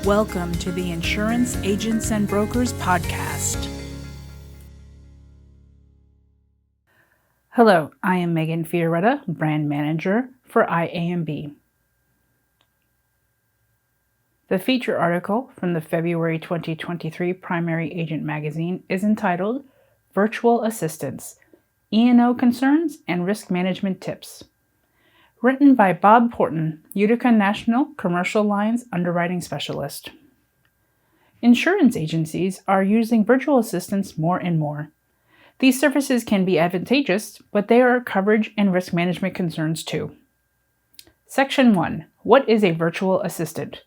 Welcome to the Insurance Agents and Brokers Podcast. Hello, I am Megan Fioretta, Brand Manager for IA&B. The feature article from the February 2023 Primary Agent Magazine is entitled Virtual Assistants, E&O Concerns and Risk Management Tips. Written by Bob Porten, Utica National Commercial Lines Underwriting Specialist. Insurance agencies are using virtual assistants more and more. These services can be advantageous, but they are coverage and risk management concerns too. Section 1. What is a virtual assistant?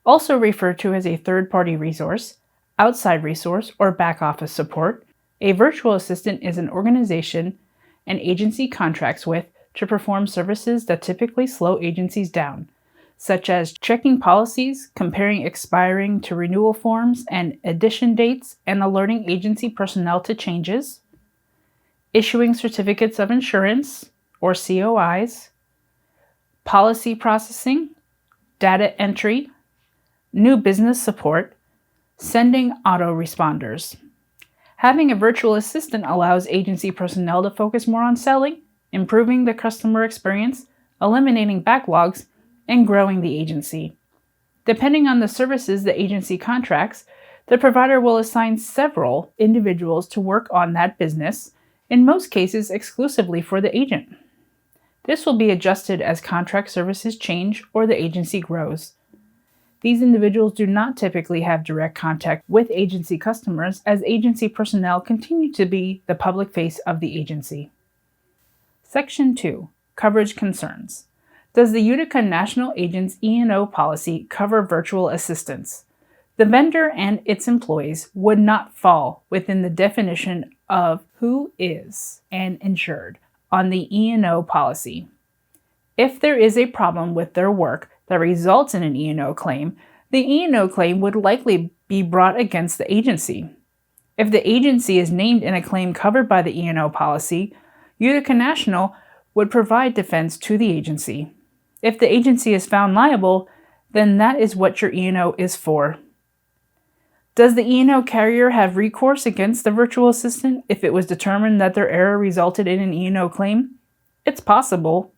Also referred to as a third-party resource, outside resource, or back-office support, a virtual assistant is an organization an agency contracts with to perform services that typically slow agencies down, such as checking policies, comparing expiring to renewal forms and addition dates, and alerting agency personnel to changes, issuing certificates of insurance, or COIs, policy processing, data entry, new business support, sending autoresponders. Having a virtual assistant allows agency personnel to focus more on selling, improving the customer experience, eliminating backlogs, and growing the agency. Depending on the services the agency contracts, the provider will assign several individuals to work on that business, in most cases exclusively for the agent. This will be adjusted as contract services change or the agency grows. These individuals do not typically have direct contact with agency customers, as agency personnel continue to be the public face of the agency. Section 2. Coverage Concerns. Does the Utica National Agents E&O policy cover virtual assistants? The vendor and its employees would not fall within the definition of who is an insured on the E&O policy. If there is a problem with their work that results in an E&O claim, the E&O claim would likely be brought against the agency. If the agency is named in a claim covered by the E&O policy, Utica National would provide defense to the agency. If the agency is found liable, then that is what your E&O is for. Does the E&O carrier have recourse against the virtual assistant if it was determined that their error resulted in an E&O claim? It's possible.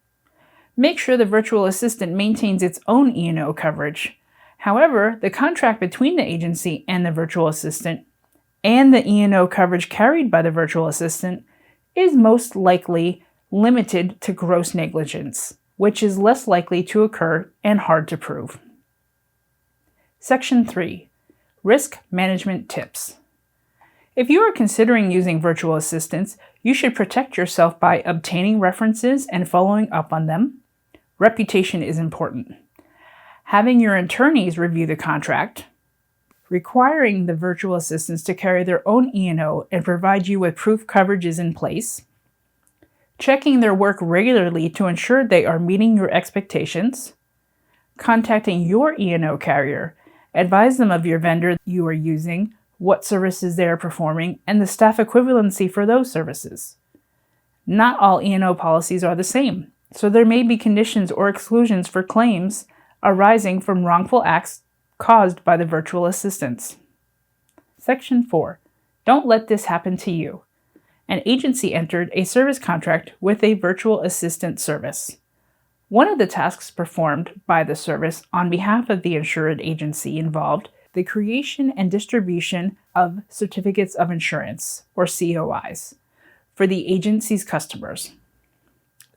Make sure the virtual assistant maintains its own E&O coverage. However, the contract between the agency and the virtual assistant and the E&O coverage carried by the virtual assistant is most likely limited to gross negligence, which is less likely to occur and hard to prove. Section 3. Risk Management Tips. If you are considering using virtual assistants, you should protect yourself by obtaining references and following up on them. Reputation is important. Having your attorneys review the contract, requiring the virtual assistants to carry their own E&O and provide you with proof coverage is in place, checking their work regularly to ensure they are meeting your expectations, contacting your E&O carrier, advise them of your vendor you are using, what services they are performing, and the staff equivalency for those services. Not all E&O policies are the same, so there may be conditions or exclusions for claims arising from wrongful acts caused by the virtual assistants. Section 4. Don't let this happen to you. An agency entered a service contract with a virtual assistant service. One of the tasks performed by the service on behalf of the insured agency involved the creation and distribution of certificates of insurance, or COIs, for the agency's customers.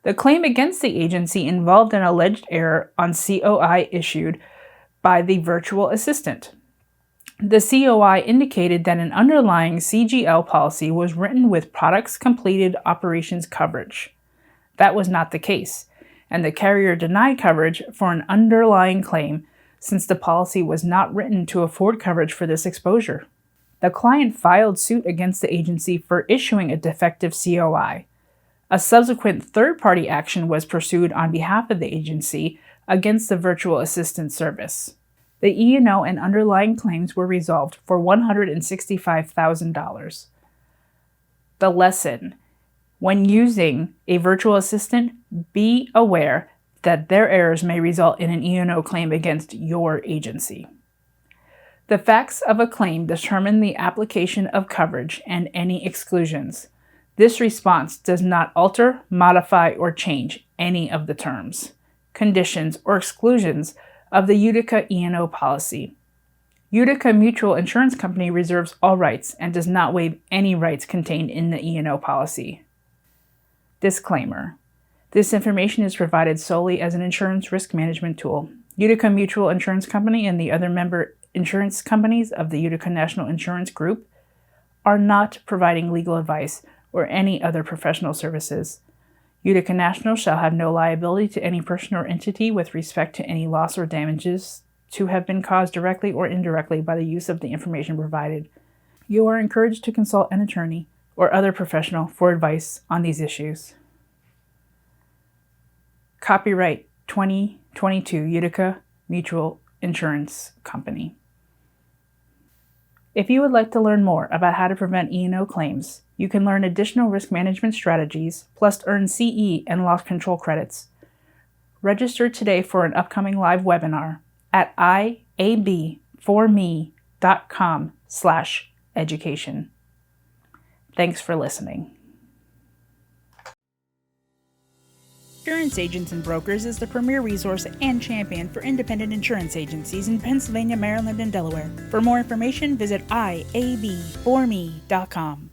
The claim against the agency involved an alleged error on COI issued by the virtual assistant. The COI indicated that an underlying CGL policy was written with products completed operations coverage. That was not the case, and the carrier denied coverage for an underlying claim since the policy was not written to afford coverage for this exposure. The client filed suit against the agency for issuing a defective COI. A subsequent third-party action was pursued on behalf of the agency against the virtual assistant service. The E&O and underlying claims were resolved for $165,000. The lesson: when using a virtual assistant, be aware that their errors may result in an E&O claim against your agency. The facts of a claim determine the application of coverage and any exclusions. This response does not alter, modify, or change any of the terms, conditions, or exclusions of the Utica E&O policy. Utica Mutual Insurance Company reserves all rights and does not waive any rights contained in the E&O policy. Disclaimer. This information is provided solely as an insurance risk management tool. Utica Mutual Insurance Company and the other member insurance companies of the Utica National Insurance Group are not providing legal advice or any other professional services. Utica National shall have no liability to any person or entity with respect to any loss or damages to have been caused directly or indirectly by the use of the information provided. You are encouraged to consult an attorney or other professional for advice on these issues. Copyright 2022 Utica Mutual Insurance Company. If you would like to learn more about how to prevent E&O claims, you can learn additional risk management strategies, plus earn CE and loss control credits. Register today for an upcoming live webinar at iab4me.com/education. Thanks for listening. Insurance Agents and Brokers is the premier resource and champion for independent insurance agencies in Pennsylvania, Maryland, and Delaware. For more information, visit iab4me.com.